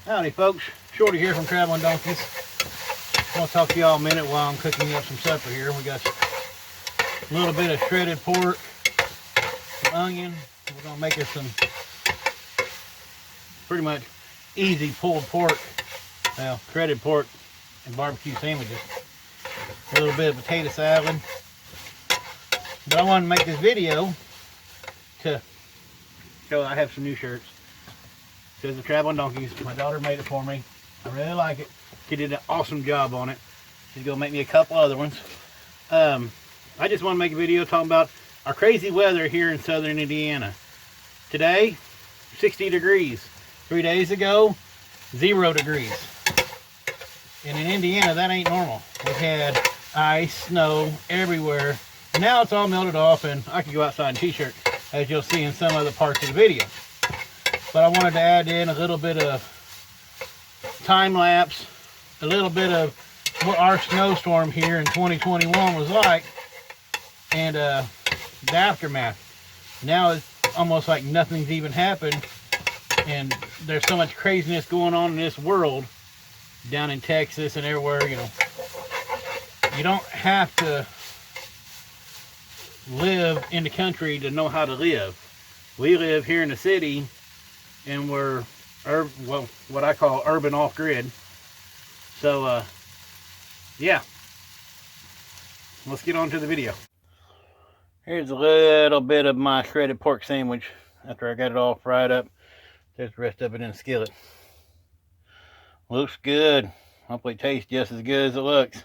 Howdy folks, Shorty here from Traveling Donkeys. I want to talk to y'all a minute while I'm cooking up some supper here. We got a little bit of shredded pork, some onion. We're going to make us some pretty much easy pulled pork, well, shredded pork and barbecue sandwiches. A little bit of potato salad. But I wanted to make this video to show I have some new shirts. Says the Traveling Donkeys. My daughter made it for me. I really like it. She did an awesome job on it. She's gonna make me a couple other ones. I just want to make a video talking about our crazy weather here in southern Indiana. Today, 60 degrees. 3 days ago, 0 degrees. And in Indiana, that ain't normal. We had ice, snow everywhere. And now it's all melted off and I can go outside in t-shirt, as you'll see in some other parts of the video. But I wanted to add in a little bit of time lapse, a little bit of what our snowstorm here in 2021 was like, and the aftermath. Now it's almost like nothing's even happened, and there's so much craziness going on in this world, down in Texas and everywhere, you know. You don't have to live in the country to know how to live. We live here in the city, and we're well, what I call urban off-grid. So yeah, let's get on to the video. Here's a little bit of my shredded pork sandwich after I got it all fried up. There's the rest of it in the skillet. Looks good. Hopefully it tastes just as good as it looks.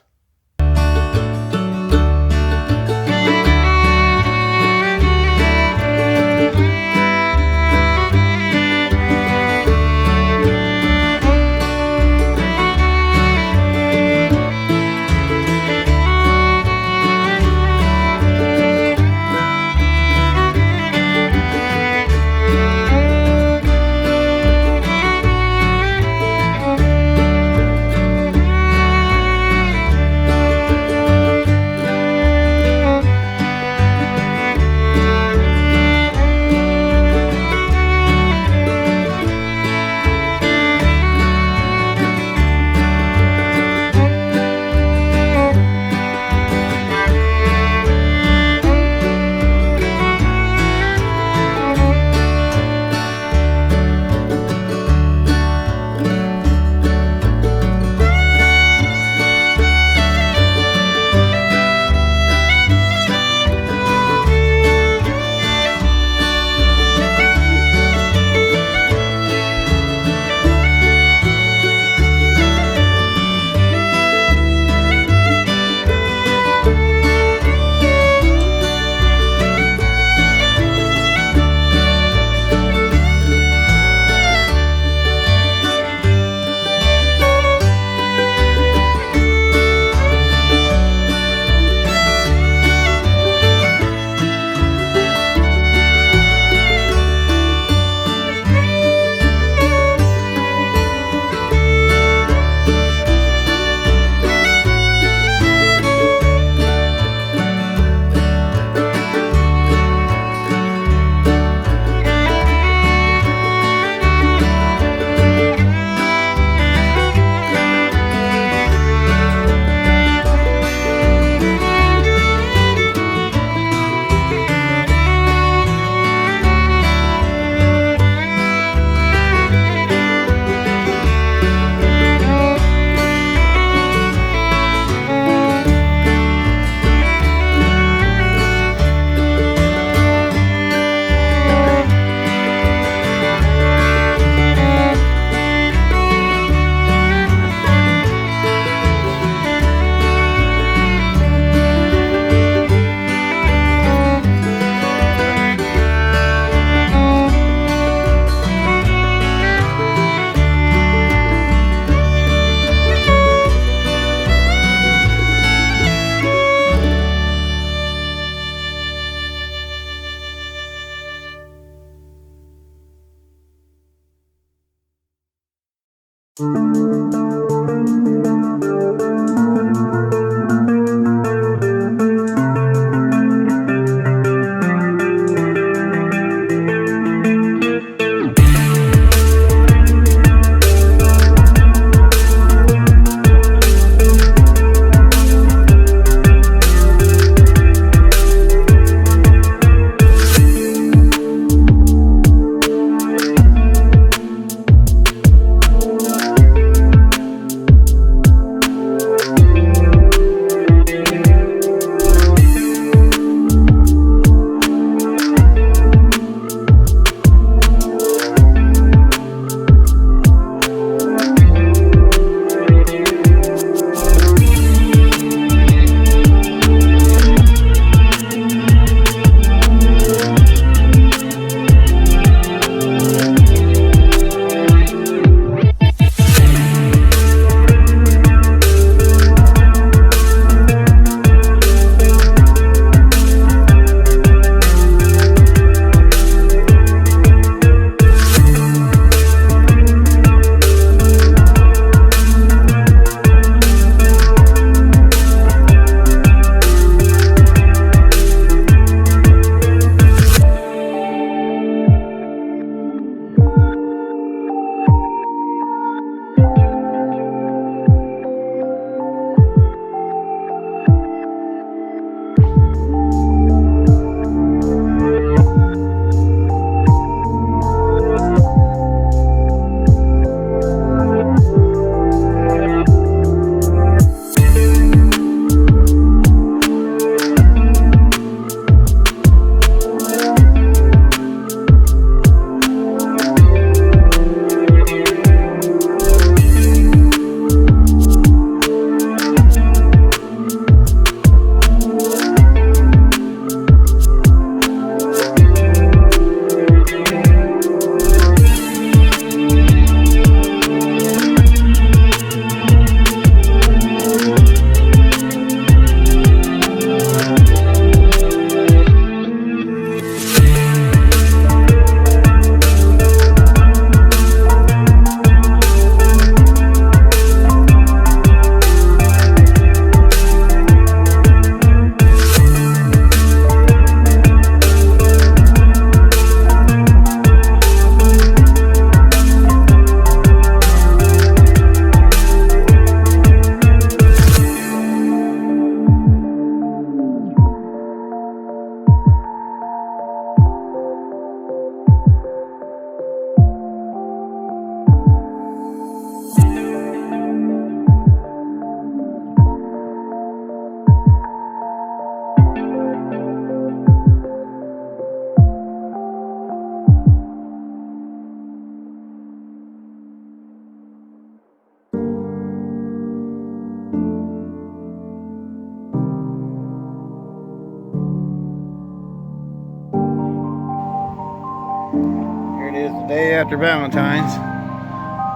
It's the day after Valentine's.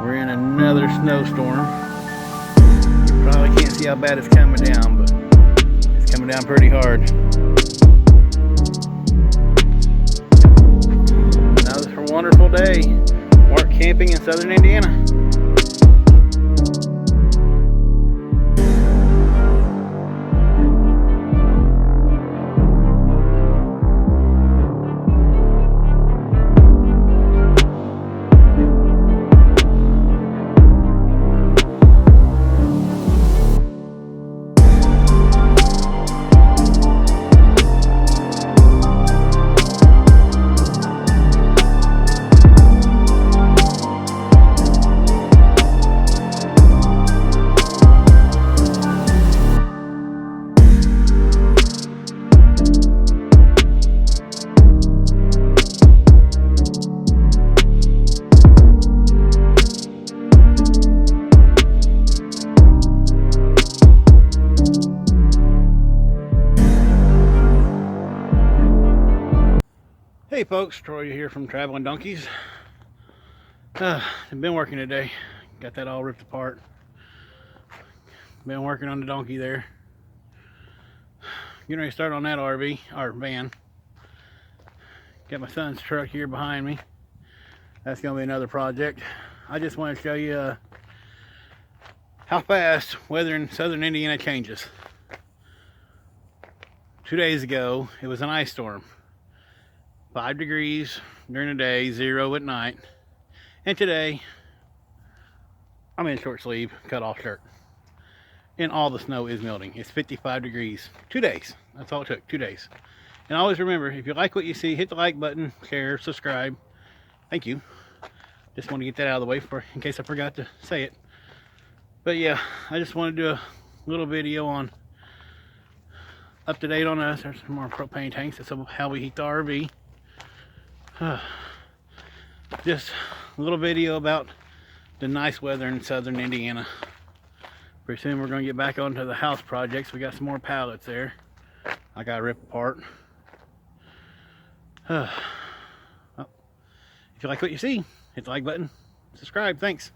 We're in another snowstorm. You probably can't see how bad it's coming down, but it's coming down pretty hard. Another wonderful day. Mark camping in southern Indiana. Hey folks, Troy here from Traveling Donkeys. I've been working today. Got that all ripped apart. Been working on the donkey there. Getting ready to start on that RV, or van. Got my son's truck here behind me. That's going to be another project. I just want to show you how fast weather in southern Indiana changes. 2 days ago, it was an ice storm. 5 degrees during the day, 0 at night. And today, I'm in short sleeve, cut off shirt. And all the snow is melting. It's 55 degrees. 2 days. That's all it took, 2 days. And always remember, if you like what you see, hit the like button, share, subscribe. Thank you. Just want to get that out of the way in case I forgot to say it. But yeah, I just want to do a little video on up to date on us. There's some more propane tanks. That's how we heat the RV. Just a little video about the nice weather in southern Indiana. Pretty soon we're going to get back onto the house projects. We got some more pallets there I got to rip apart. Well, if you like what you see, hit the like button, subscribe. Thanks.